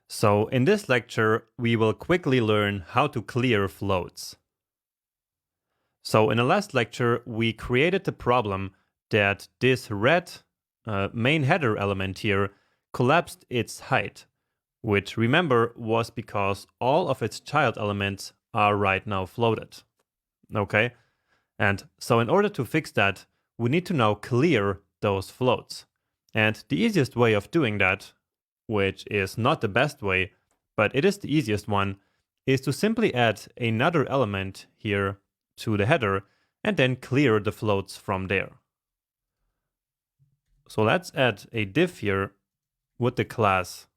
So in this lecture, we will quickly learn how to clear floats. So in the last lecture, we created the problem that this red main header element here collapsed its height, which remember was because all of its child elements are right now floated. Okay? And so in order to fix that, we need to now clear those floats. And the easiest way of doing that, which is not the best way, but it is the easiest one, is to simply add another element here to the header and then clear the floats from there. So let's add a div here with the class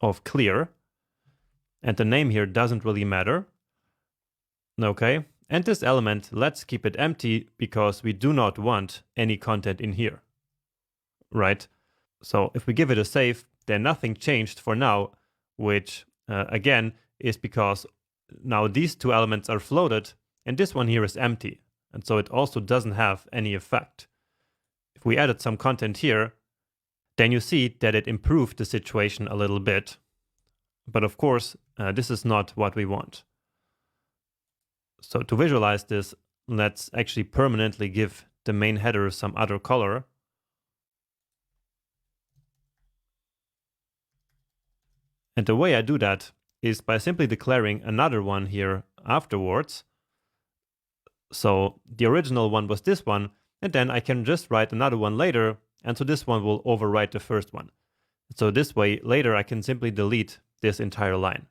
of clear, and the name here doesn't really matter. Okay, and this element, let's keep it empty because we do not want any content in here, right? So if we give it a save, then nothing changed for now, which again is because now these two elements are floated and this one here is empty. And so it also doesn't have any effect. If we added some content here, then you see that it improved the situation a little bit. But of course, this is not what we want. So to visualize this, let's actually permanently give the main header some other color. And the way I do that is by simply declaring another one here afterwards. So the original one was this one, and then I can just write another one later, and so this one will overwrite the first one. So this way, later I can simply delete this entire line.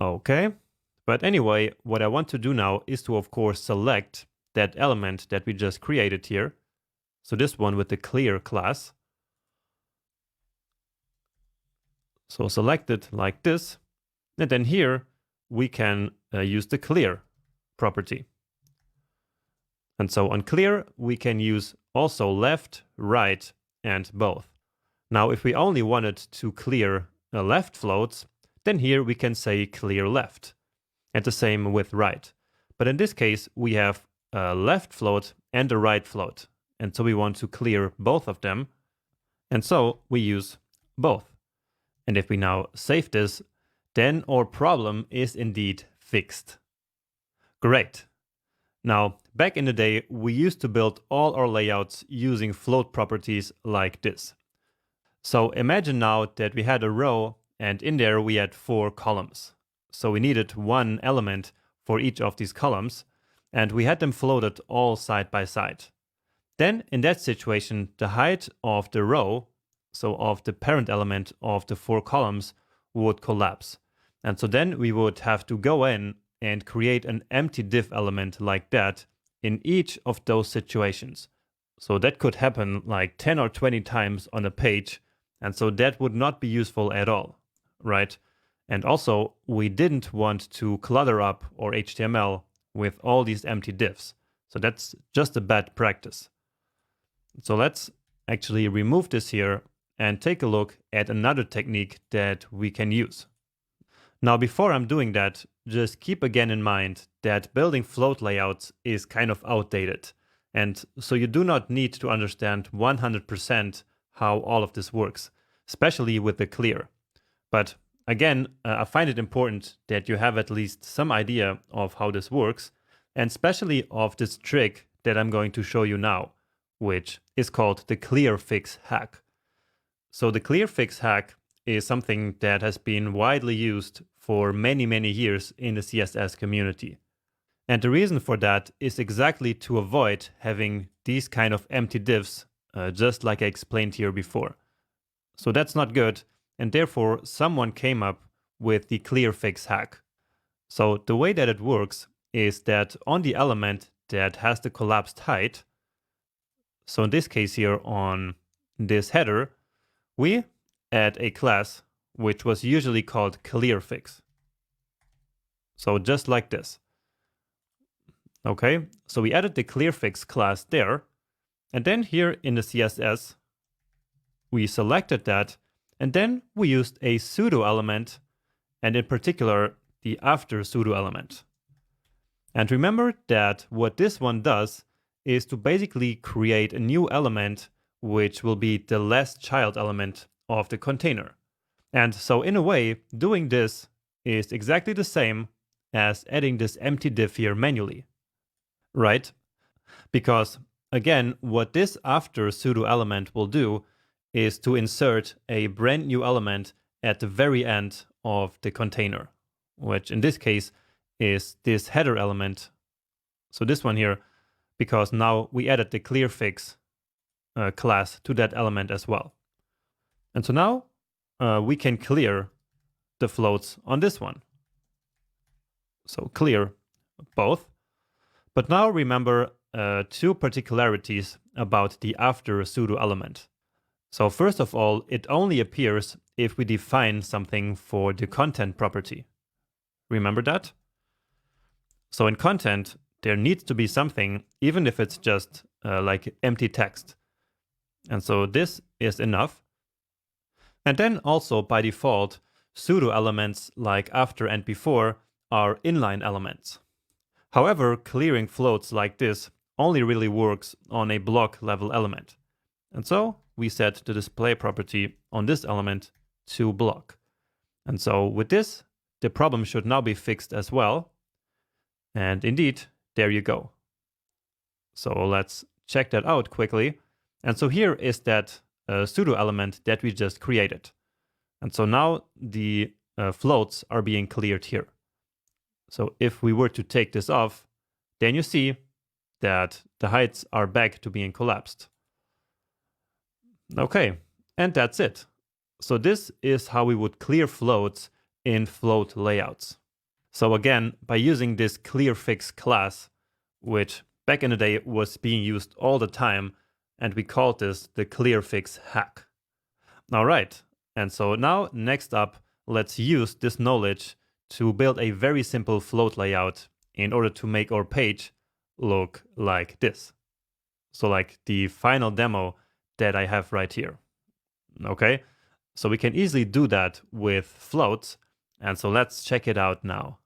Okay, but anyway, what I want to do now is to, of course, select that element that we just created here. So this one with the clear class. So select it like this, and then here we can use the clear property. And so on clear, we can use also left, right, and both. Now, if we only wanted to clear left floats, then here we can say clear left, and the same with right. But in this case, we have a left float and a right float, and so we want to clear both of them, and so we use both. And if we now save this, then our problem is indeed fixed. Great. Now, back in the day, we used to build all our layouts using float properties like this. So imagine now that we had a row and in there we had 4 columns. So we needed one element for each of these columns and we had them floated all side by side. Then in that situation, the height of the row, so of the parent element of the 4 columns, would collapse. And so then we would have to go in and create an empty div element like that in each of those situations. So that could happen like 10 or 20 times on a page, and so that would not be useful at all, right? And also, we didn't want to clutter up our HTML with all these empty divs. So that's just a bad practice. So let's actually remove this here and take a look at another technique that we can use. Now, before I'm doing that, just keep again in mind that building float layouts is kind of outdated. And so you do not need to understand 100% how all of this works, especially with the clear. But again, I find it important that you have at least some idea of how this works, and especially of this trick that I'm going to show you now, which is called the clear fix hack. So the clear fix hack is something that has been widely used for many, many years in the CSS community. And the reason for that is exactly to avoid having these kind of empty divs, just like I explained here before. So that's not good, and therefore someone came up with the clear fix hack. So the way that it works is that on the element that has the collapsed height, so in this case here on this header, we add a class which was usually called clearfix. So just like this. Okay, so we added the clearfix class there, and then here in the CSS, we selected that, and then we used a pseudo element, and in particular, the after pseudo element. And remember that what this one does is to basically create a new element which will be the last child element of the container. And so in a way, doing this is exactly the same as adding this empty div here manually, right? Because again, what this after pseudo element will do is to insert a brand new element at the very end of the container, which in this case is this header element. So this one here, because now we added the clearfix class to that element as well. And so now we can clear the floats on this one. So clear both. But now remember two particularities about the after pseudo element. So first of all, it only appears if we define something for the content property. Remember that? So in content, there needs to be something, even if it's just like empty text. And so this is enough. And then also by default, pseudo elements like after and before are inline elements. However, clearing floats like this only really works on a block level element. And so we set the display property on this element to block. And so with this, the problem should now be fixed as well. And indeed, there you go. So let's check that out quickly. And so here is that pseudo element that we just created. And so now the floats are being cleared here. So if we were to take this off, then you see that the heights are back to being collapsed. Okay, and that's it. So this is how we would clear floats in float layouts. So again, by using this clearfix class, which back in the day was being used all the time, and we called this the clearfix hack. All right, and so now next up, let's use this knowledge to build a very simple float layout in order to make our page look like this. So like the final demo that I have right here. Okay, so we can easily do that with floats. And so let's check it out now.